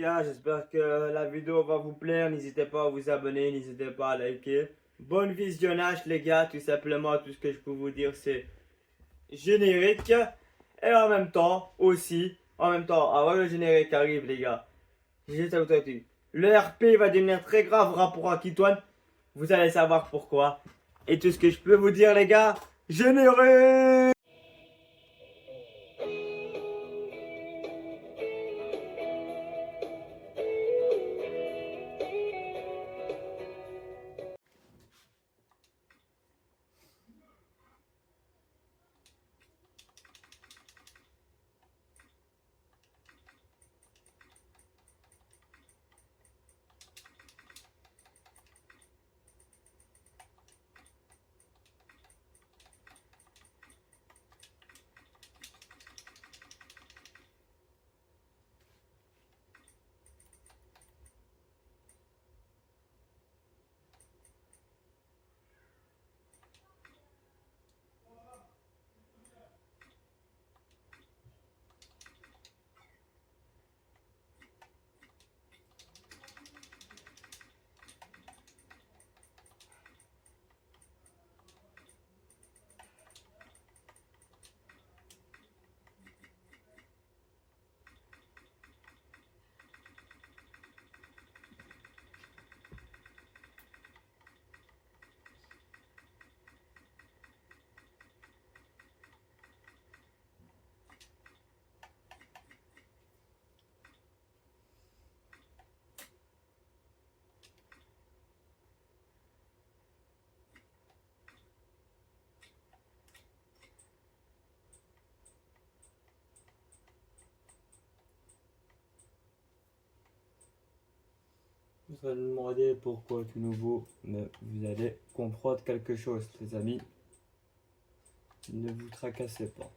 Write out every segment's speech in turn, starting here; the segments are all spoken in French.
Gars, j'espère que la vidéo va vous plaire. N'hésitez pas à vous abonner, n'hésitez pas à liker. Bon visionnage les gars, tout simplement, tout ce que je peux vous dire c'est générique. Et en même temps, avant le générique arrive les gars, juste à vous dire, le RP va devenir très grave rapport à Kitwan. Vous allez savoir pourquoi. Et tout ce que je peux vous dire les gars, générique. Vous allez me demander pourquoi tout nouveau, mais vous allez comprendre quelque chose, les amis. Ne vous tracassez pas.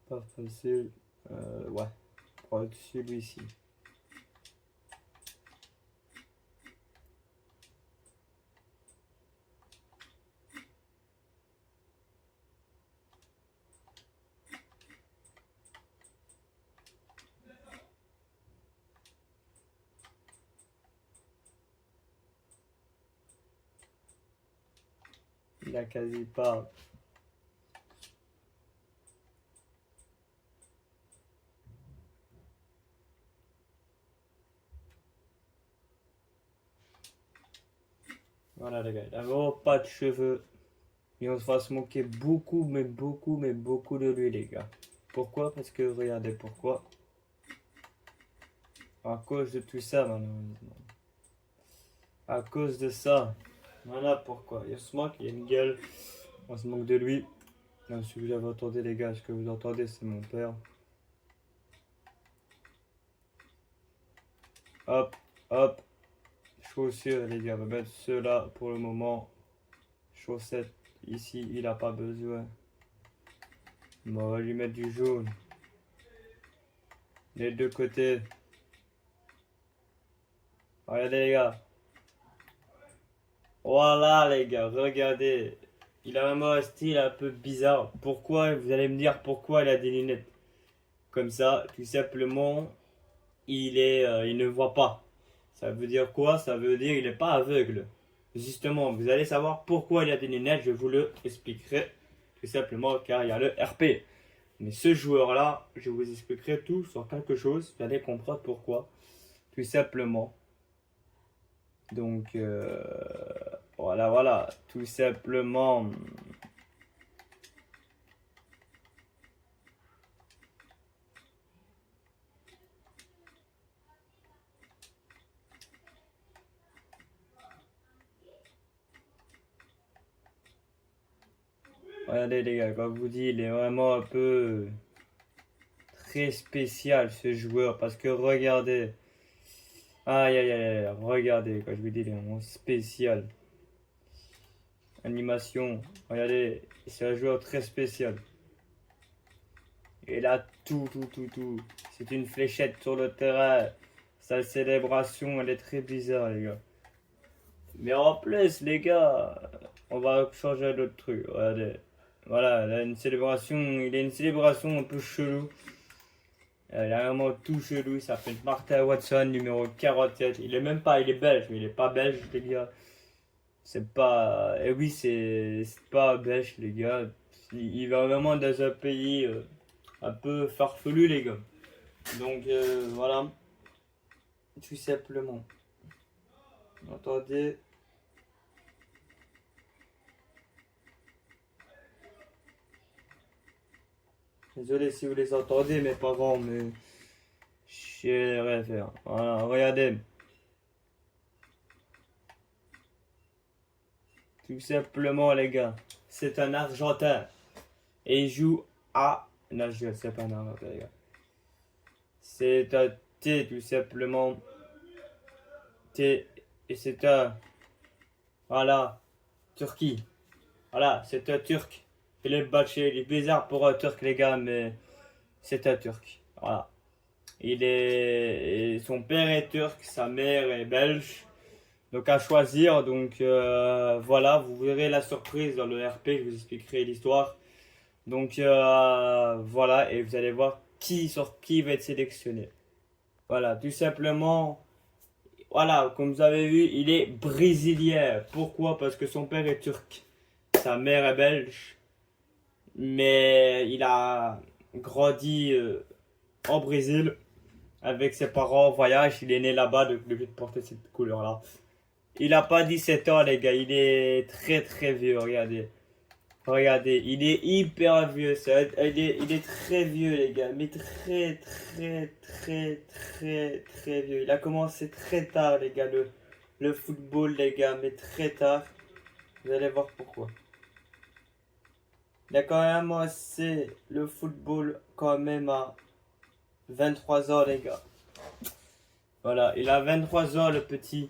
Pas facile. Ouais. Prendre celui-ci. Il a quasi pas. Voilà les gars, il a vraiment pas de cheveux. Et on va se moquer beaucoup, mais beaucoup de lui les gars. Pourquoi? Parce que regardez pourquoi. À cause de tout ça malheureusement. À cause de ça. Voilà pourquoi. Il se moque, il a une gueule. On se moque de lui. Là, si vous avez entendu les gars, ce que vous entendez c'est mon père. Hop, hop. Chaussures les gars, on va mettre ceux-là pour le moment. Chaussettes, ici il a pas besoin. Mais on va lui mettre du jaune. Les deux côtés. Regardez les gars. Voilà les gars, regardez. Il a vraiment un style un peu bizarre. Pourquoi? Vous allez me dire pourquoi il a des lunettes. Comme ça, tout simplement, il ne voit pas. Ça veut dire quoi? Ça veut dire qu'il n'est pas aveugle. Justement, vous allez savoir pourquoi il a des lunettes. Je vous le expliquerai tout simplement car il y a le RP. Mais ce joueur-là, je vous expliquerai tout sur quelque chose. Vous allez comprendre pourquoi. Tout simplement. Donc, voilà, tout simplement. Regardez les gars, comme je vous dis, il est vraiment un peu très spécial ce joueur. Parce que regardez. Aïe aïe aïe, regardez, quand je vous dis, il est vraiment spécial. Animation, regardez, c'est un joueur très spécial. Et là, tout. C'est une fléchette sur le terrain. Sa célébration, elle est très bizarre, les gars. Mais en plus, les gars, on va changer d'autres truc. Regardez. Voilà, là, une célébration, il a une célébration un peu chelou. Il est vraiment tout chelou, il s'appelle Martin Watson, numéro 47. Il est même pas, il est belge, mais il est pas belge, les gars. C'est pas. Eh oui, c'est pas belge, les gars. Il va vraiment dans un pays un peu farfelu, les gars. Donc voilà, tout simplement. Attendez. Désolé si vous les entendez, mes parents, mais je sais rien faire. Voilà, regardez. Tout simplement, les gars. C'est un Argentin. Et il joue à. Non, je sais pas un Argentin, les gars. C'est un T, tout simplement. T. Et c'est un. Voilà. Turquie. Voilà, c'est un Turc. Il est bâché. Il est bizarre pour un Turc, les gars, mais c'est un Turc. Voilà. Son père est turc, sa mère est belge. Donc à choisir. Donc voilà, vous verrez la surprise dans le RP. Je vous expliquerai l'histoire. Donc voilà, et vous allez voir qui va être sélectionné. Voilà, tout simplement. Voilà, comme vous avez vu, il est brésilien. Pourquoi? Parce que son père est turc. Sa mère est belge. Mais il a grandi en Brésil avec ses parents en voyage. Il est né là-bas depuis de porter cette couleur-là. Il a pas 17 ans, les gars. Il est très très vieux. Regardez. Regardez. Il est hyper vieux. Il est très vieux, les gars. Mais très très très très très vieux. Il a commencé très tard, les gars. Le football, les gars. Mais très tard. Vous allez voir pourquoi. Il a quand même commencé le football quand même à 23 ans, les gars. Voilà, il a 23 ans, le petit.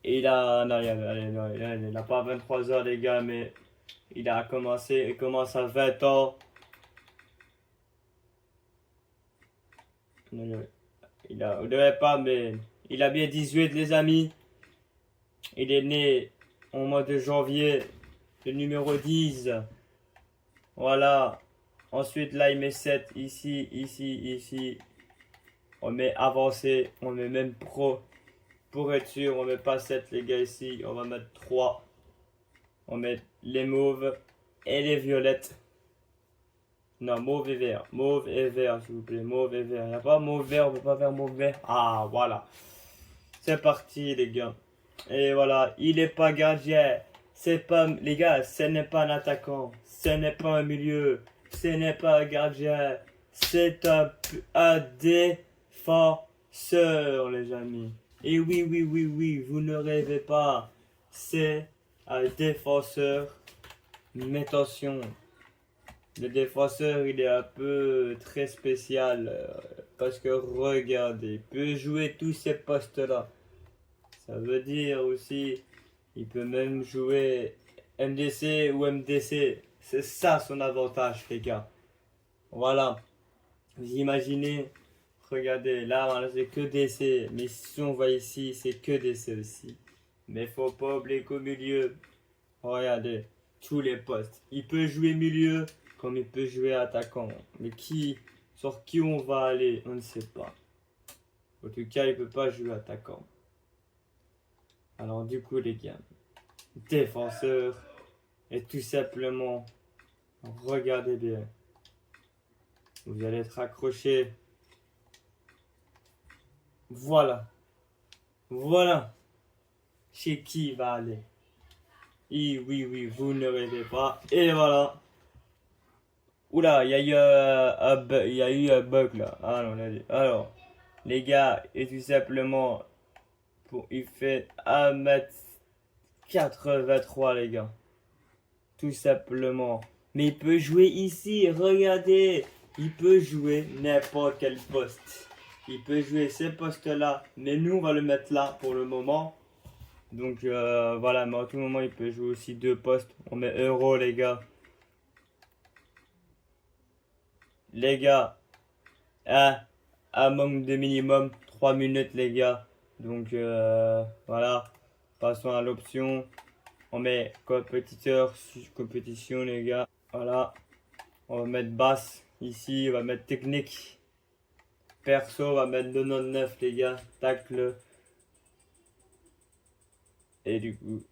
Et il a. Non, il a pas 23 ans, les gars, mais il commence à 20 ans. On dirait pas, mais il a bien 18, les amis. Il est né au mois de janvier, le numéro 10. Voilà. Ensuite, là, il met 7 ici, ici, ici. On met avancé, on met même pro. Pour être sûr, on met pas 7 les gars ici, on va mettre 3. On met les mauves et les violettes. Non, mauve et vert. Mauve et vert, s'il vous plaît. Mauve et vert. Il n'y a pas mauve vert, on peut pas faire mauve vert. Ah, voilà. C'est parti, les gars. Et voilà, il est pas gardien. C'est pas, les gars, ce n'est pas un attaquant. Ce n'est pas un milieu. Ce n'est pas un gardien. C'est un défenseur, les amis. Et oui, oui, oui, oui, vous ne rêvez pas. C'est un défenseur. Mais attention, le défenseur, il est un peu très spécial. Parce que regardez, il peut jouer tous ces postes-là. Ça veut dire aussi, il peut même jouer MDC ou MDC. C'est ça son avantage, les gars. Voilà. Vous imaginez, regardez, là, c'est que DC. Mais si on voit ici, c'est que DC aussi. Mais faut pas oublier qu'au milieu, regardez, tous les postes. Il peut jouer milieu comme il peut jouer attaquant. Mais sur qui on va aller, on ne sait pas. En tout cas, il peut pas jouer attaquant. Alors du coup, les gars, défenseur, et tout simplement, regardez bien. Vous allez être accroché. Voilà. Voilà. Chez qui il va aller. Et oui, oui, vous ne rêvez pas. Et voilà. Oula, il y a eu il y a eu un bug là. Alors, les gars, et tout simplement, il fait 1m83, les gars. Tout simplement. Mais il peut jouer ici, regardez. Il peut jouer n'importe quel poste. Il peut jouer ces postes-là. Mais nous, on va le mettre là pour le moment. Donc voilà, mais à tout moment, il peut jouer aussi deux postes. On met euro, les gars. Les gars, un manque de minimum 3 minutes, les gars. Donc voilà. Passons à l'option. On met compétiteur, compétition, les gars. Voilà. On va mettre basse. Ici, on va mettre technique. Perso, on va mettre 99, les gars. Tacle. Et du coup,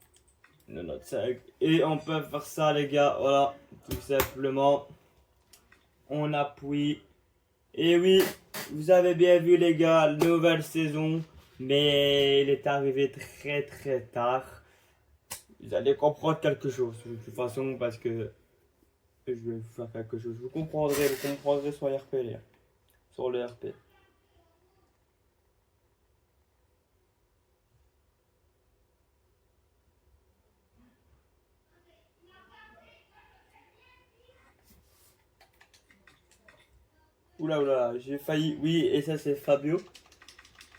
95. Et on peut faire ça, les gars. Voilà. Tout simplement. On appuie. Et oui, vous avez bien vu, les gars, nouvelle saison. Mais il est arrivé très très tard. Vous allez comprendre quelque chose. De toute façon, parce que je vais vous faire quelque chose. Vous comprendrez sur RP, les gars. Sur le RP. Oula, oula, j'ai failli. Oui, et ça, c'est Fabio.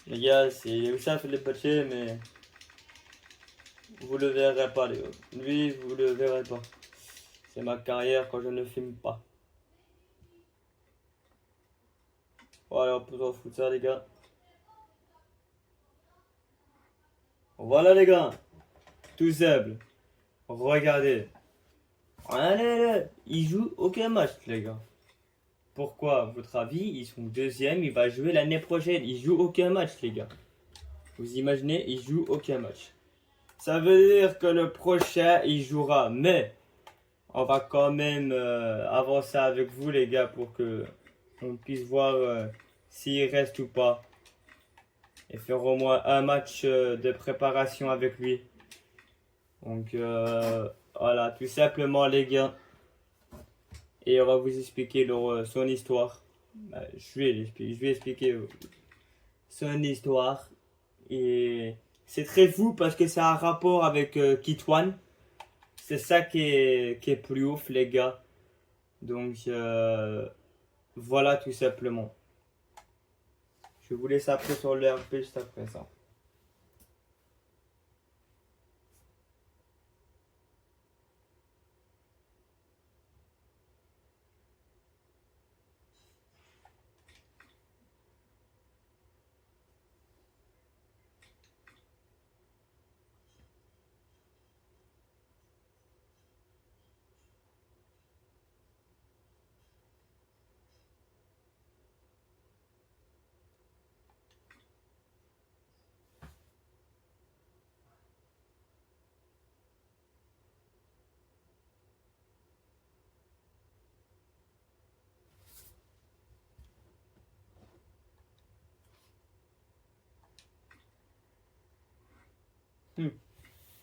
Les gars, c'est ça fait les patchés, mais vous le verrez pas, les gars. Lui, vous le verrez pas. C'est ma carrière quand je ne filme pas. Voilà, on peut s'en foutre ça, les gars. Voilà, les gars. Tout simple. Regardez. Allez, allez. Ils jouent aucun match, les gars. Pourquoi, à votre avis, ils sont deuxième, il va jouer l'année prochaine. Ils jouent aucun match, les gars. Vous imaginez, ils jouent aucun match. Ça veut dire que le prochain, il jouera. Mais, on va quand même avancer avec vous, les gars, pour que on puisse voir s'il reste ou pas. Et faire au moins un match de préparation avec lui. Donc, voilà, tout simplement, les gars. Et on va vous expliquer son histoire. Je vais expliquer son histoire. Et c'est très fou parce que ça a un rapport avec Kitwan. C'est ça qui est plus ouf, les gars. Donc, voilà tout simplement. Je vous laisse après sur le RP juste après ça.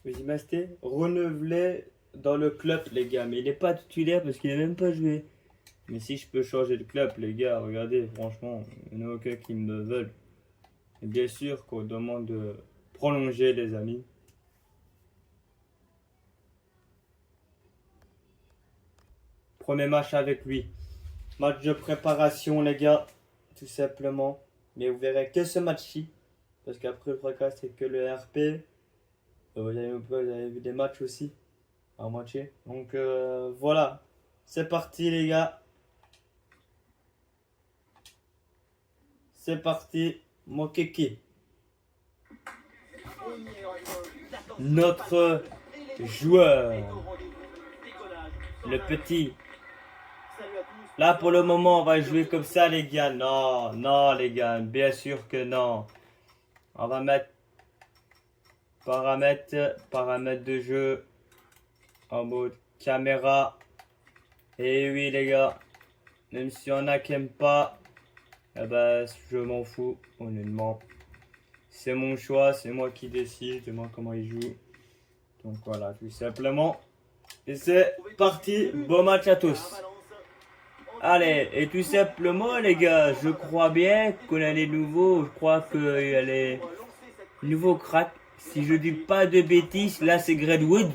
Vous imaginez, renouvelé dans le club, les gars. Mais il n'est pas titulaire parce qu'il n'a même pas joué. Mais si je peux changer de club, les gars, regardez, franchement, il n'y en a aucun qui me veulent. Et bien sûr qu'on demande de prolonger, les amis. Premier match avec lui. Match de préparation, les gars, tout simplement. Mais vous verrez que ce match-ci. Parce qu'après le podcast, c'est que le RP. Vous avez vu des matchs aussi à moitié. Donc voilà. C'est parti, les gars. C'est parti, mon kéké. Notre joueur. Le petit. Là, pour le moment, on va jouer comme ça, les gars. Non, non, les gars. Bien sûr que non. On va mettre paramètres de jeu en mode caméra. Et oui, les gars. Même si on a qui aime pas, eh ben, je m'en fous, honnêtement. C'est mon choix, c'est moi qui décide de moi comment il joue. Donc voilà, tout simplement. Et c'est parti, bon match à tous. Allez, et tout simplement, les gars, je crois bien qu'on a les nouveaux. Je crois qu'il y a les nouveaux cracks. Si je dis pas de bêtises, là c'est Gradwood.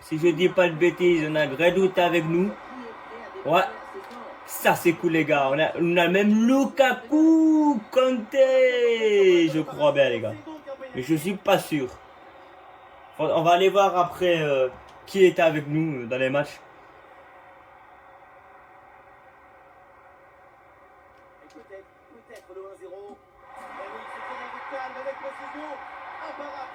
Si je dis pas de bêtises, on a Gradwood avec nous. Ouais, ça c'est cool, les gars. On a même Lukaku Kanté. Je crois bien, les gars. Mais je suis pas sûr. On va aller voir après qui était avec nous dans les matchs. Peut-être le 1-0. Et oui, c'est très avec calme, avec précision. Imparable.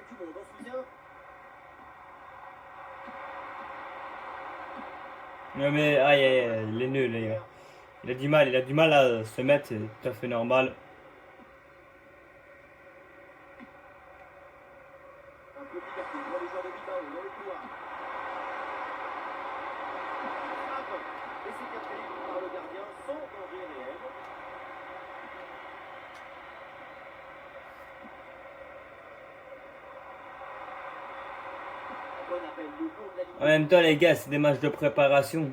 du monde en soutien. Non mais aïe, aïe, aïe, il est nul, les gars. Il a du mal à se mettre, c'est tout à fait normal. Un petit carton pour les joueurs de Bilbao dans le couloir. Frappe. Et c'est capté par le gardien sans danger réel. Bon appel, le long de la ligne. En même temps, les gars, c'est des matchs de préparation.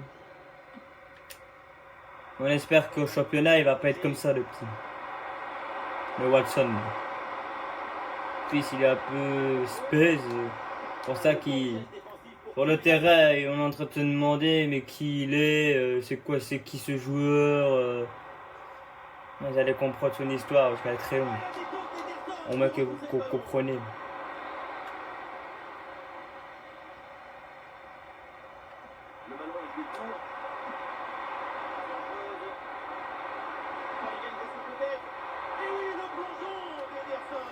On espère qu'au championnat, il va pas être comme ça, le petit. Le Watson. Puis, il est un peu space. Pour ça qu'il... Sur le terrain, on est en train de se demander, mais qui il est, c'est qui ce joueur. Vous allez comprendre son histoire, parce qu'elle est très longue. Au moins que vous comprenez. Le ballon est joué court. L'organisation peut-être. Et oui, le plongeon d'Ederson.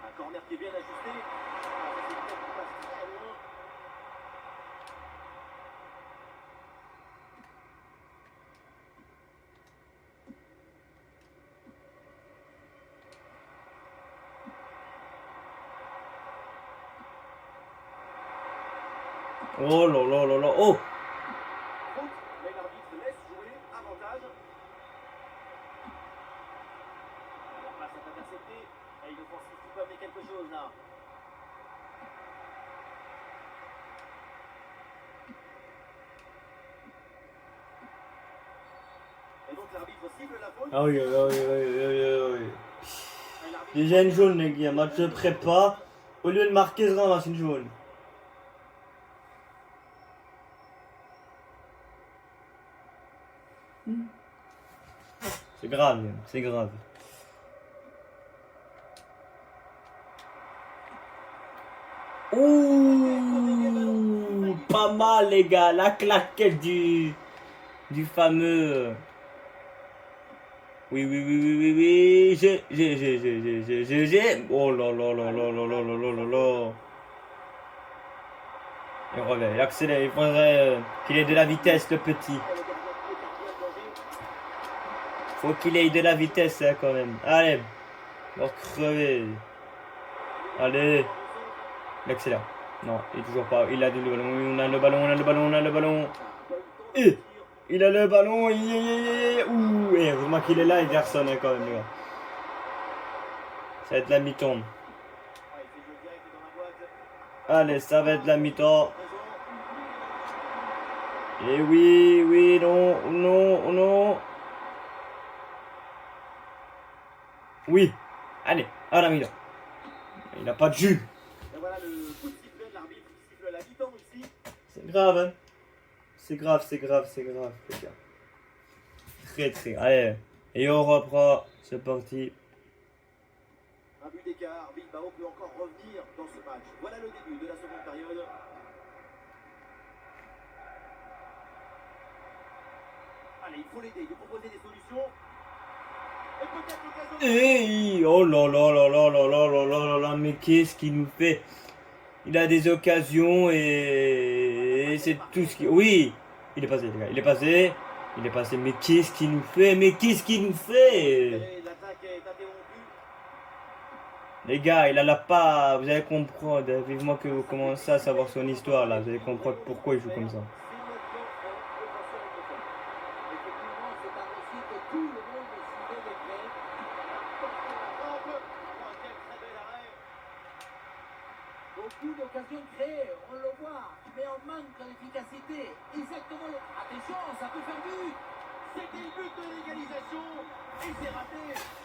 Un corner qui est bien ajusté. Ah, ça, c'est peut-être qui passe très loin. Oh là là là là. Oh! Faute, mais l'arbitre laisse jouer. Avantage. La passe est interceptée. Et l'offensif qui peut amener quelque chose là. Et donc l'arbitre cible la faute. Ah oui, oui, oui, oui, oui, oui. Et l'arbitre- Déjà une jaune, les gars. Match de prépa. Au lieu de marquer, se ramasse une jaune. C'est grave, c'est grave. Ouh, pas mal, les gars. La claquette du fameux. Oui, oui, oui, oui, oui, oui. J'ai. Oh là là là là là là là là là là. Il revient, il accélère. Il faudrait qu'il ait de la vitesse, le petit. Faut qu'il ait de la vitesse, hein, quand même. Allez, on va crever. Allez. Il accélère. Non, il est toujours pas. Il a le ballon. On a le ballon, on a le ballon, on a le ballon. Et il a le ballon. Ouh, et heureusement qu'il est là, Ederson, hein, quand même, les gars. Ça va être la mi-temps. Allez, ça va être la mi-temps. Et oui, oui, non, non, non. Oui. Allez, à la mi-temps. Il n'a pas de jus. Et voilà le coup de sifflet de l'arbitre qui siffle la mi-temps ici. C'est grave, hein. C'est grave, c'est grave, c'est grave, les gars. Très, très. Allez. Et on reprend. C'est parti. Un but d'écart, Bilbao peut encore revenir dans ce match. Voilà le début de la seconde période. Allez, il faut l'aider, lui proposer des solutions. Et peut-être l'occasion de... Hey, oh là là là là là là là là là là, mais qu'est-ce qu'il nous fait? Il a des occasions et c'est tout ce qui... Oui, il est passé, les gars, il est passé. Il est passé, mais qu'est-ce qu'il nous fait? Mais qu'est-ce qu'il nous fait? Et l'attaque est interrompue. Les gars, il a la pas... Vous allez comprendre, vivement que vous commencez à savoir son histoire, là. Vous allez comprendre pourquoi il joue comme ça. Effectivement, c'est un dossier que tout le monde suivait de près. Quel très bel arrêt. Beaucoup d'occasions créées, on le voit, mais on manque d'efficacité. Exactement. Attention, ça peut faire but. C'était le but de l'égalisation. Et c'est raté.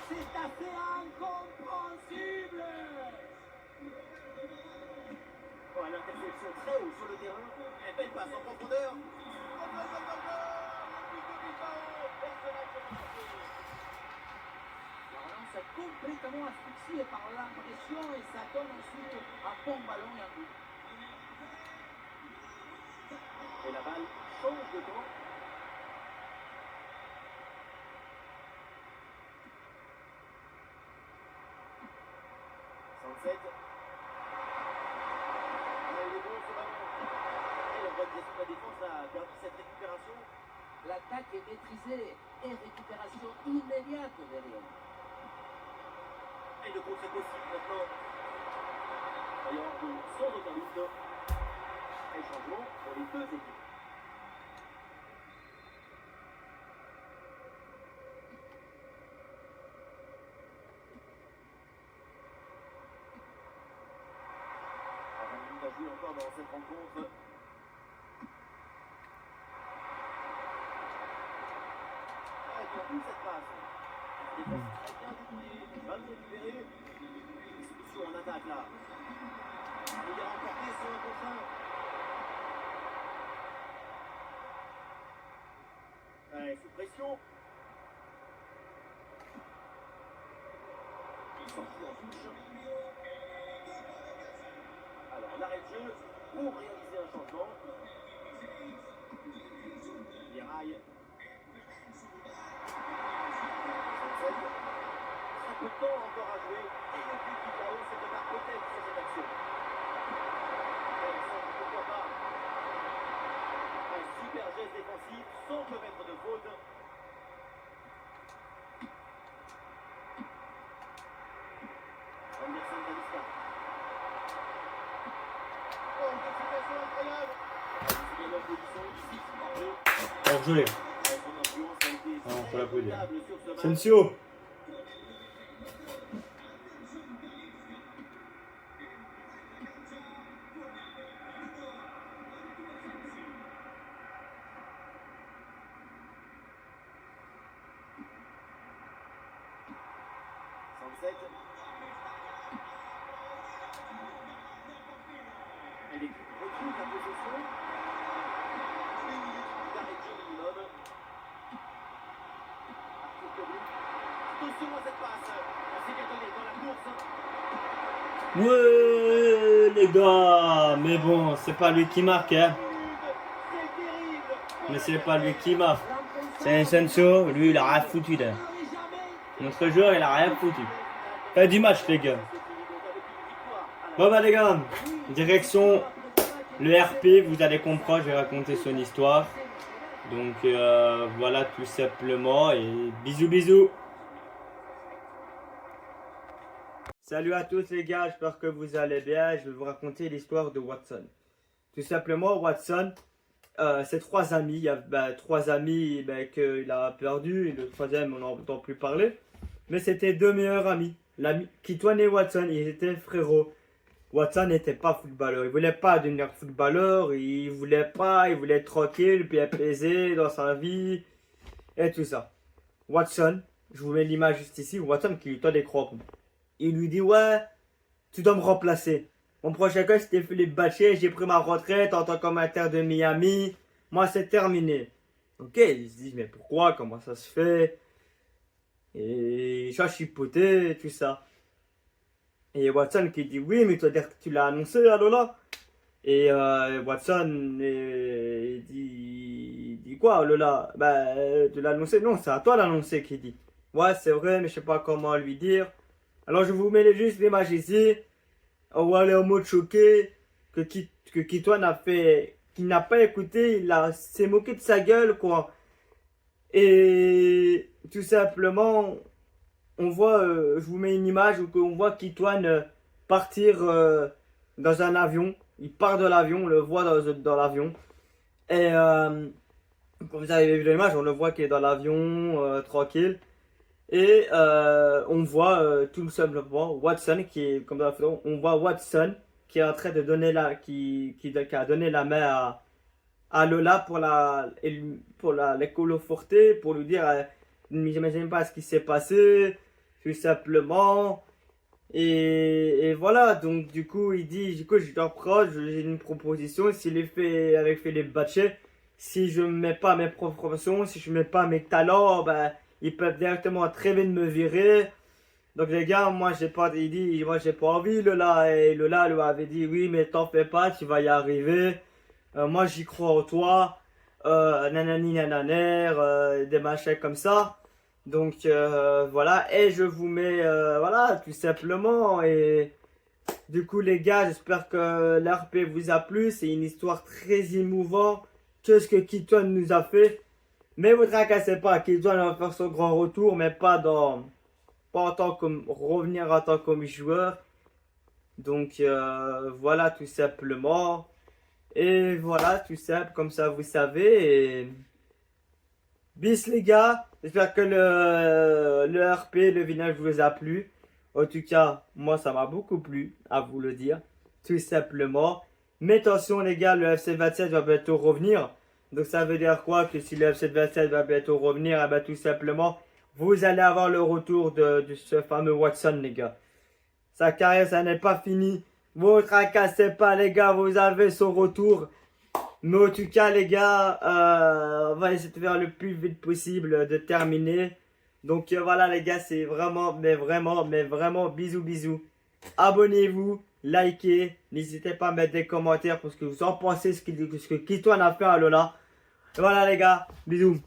C'est assez incompréhensible. Oh, l'interception très haut sur le terrain. Et belle passe en profondeur. Le but de Bilbao. Et ce match est remonté. La relance est complètement asphyxiée par la pression et ça donne ensuite un bon ballon et un but. Et la balle change de camp. 107. Il est bon ce ballon. Et on voit que la défense a perdu cette récupération. L'attaque est maîtrisée et récupération immédiate derrière. Et le contre est possible maintenant. D'ailleurs, sans aucun doute, un changement pour les deux équipes. À 20 minutes à jouer encore dans cette rencontre. Avec en plus cette passe. La défense très bien déroulée. Va le récupérer. Solution en attaque là. Il est remporté sur un contre 1. Allez, sous pression. Il s'enfuit en touche. Alors, l'arrêt de jeu pour réaliser un changement. Viraille. 67. Très peu de temps encore à jouer. Et le but du chaos se démarre peut-être sur cette action. Pourquoi pas. Un super geste défensif sans commettre de faute. Anderson Talisca. Oh, une décision incroyable. Il y a la position ici, Hors-jeu. son influence a été Ah, on peut l'applaudir. notable sur ce match. Sensio. Et l'équipe retrouve la possession. 1 minute d'arrêt de jeu minimum. Arthur Tobin. Attention à cette passe. C'est bien donné dans la course. Ouais, les gars. Mais bon, c'est pas lui qui marque, hein. C'est terrible. Mais c'est pas lui qui marque. C'est Sensio. Lui, il a rien foutu, là. Notre joueur, il a rien foutu. Fin du match, les gars. Bon, bah, les gars. Direction le RP. Vous allez comprendre. Je vais raconter son histoire. Donc, voilà, tout simplement. Et bisous, bisous. Salut à tous les gars, j'espère que vous allez bien. Je vais vous raconter l'histoire de Watson. Tout simplement, Watson, c'est trois amis. Il y a trois amis qu'il a perdu. Et le troisième, on n'entend plus parler. Mais c'était deux meilleurs amis. L'ami Keaton et Watson, ils étaient frérots. Watson n'était pas footballeur. Il voulait pas devenir footballeur. Il voulait être tranquille, puis apaisé dans sa vie et tout ça. Watson, je vous mets l'image juste ici. Watson qui lui tend des crocs. Il lui dit, ouais, tu dois me remplacer. Mon prochain coach, c'était Philippe Bachet. J'ai pris ma retraite en tant qu'amateur de Miami. Moi, c'est terminé. Ok, il se dit, mais pourquoi? Comment ça se fait? Et je suis chipoté, tout ça. Et Watson qui dit, oui, mais tu l'as annoncé à Lola. Et Watson il dit quoi, Lola? Tu l'as annoncé? Non, c'est à toi l'annoncer, qui dit. Ouais, c'est vrai, mais je sais pas comment lui dire. Alors je vous mets juste l'image ici. On va aller en mode choqué. Que Keaton a fait. Qu'il n'a pas écouté. S'est moqué de sa gueule, quoi. Et tout simplement, on voit. Je vous mets une image où on voit Keaton partir dans un avion. Il part de l'avion. On le voit dans l'avion. Et comme vous avez vu l'image, on le voit qu'il est dans l'avion, tranquille. Et on voit tout simplement Watson qui est comme dans la photo, on voit Watson qui est en train de donner qui a donné la main à Lola pour l'écoloforter, pour lui dire j'imagine pas ce qui s'est passé, tout simplement. Et voilà, donc du coup il dit, je te reproche, j'ai une proposition, s'il est fait avec Philippe Bachet, si je ne mets pas mes propositions, si je ne mets pas mes talents, ils peuvent directement très vite me virer. Donc les gars, moi j'ai pas envie, Lola. Et Lola lui avait dit, oui, mais t'en fais pas, tu vas y arriver. Moi j'y crois en toi. Nanani nananer, des machins comme ça. Donc voilà, et je vous mets, voilà, tout simplement. Et Du coup les gars, j'espère que l'RP vous a plu. C'est une histoire très émouvante. Que ce que Kitwan nous a fait. Mais vous tracassez pas, Kitwan va faire son grand retour, mais pas en tant que revenir en tant que joueur. Donc voilà tout simplement. Et voilà tout simple, comme ça vous savez. Et bis les gars, j'espère que le RP, le village vous a plu. En tout cas, moi ça m'a beaucoup plu, à vous le dire, tout simplement. Mais attention les gars, le FC 27 va bientôt revenir. Donc ça veut dire quoi? Que si le FC 27 va bientôt revenir, eh ben, tout simplement, vous allez avoir le retour de ce fameux Watson les gars. Sa carrière, ça n'est pas fini. Vous tracassez pas les gars, vous avez son retour. Mais en tout cas les gars, on va essayer de faire le plus vite possible de terminer. Donc voilà les gars, c'est vraiment, mais vraiment, bisous, bisous. Abonnez-vous, likez, n'hésitez pas à mettre des commentaires pour ce que vous en pensez, ce que Kitwan a fait à Lola. Et voilà les gars, bisous.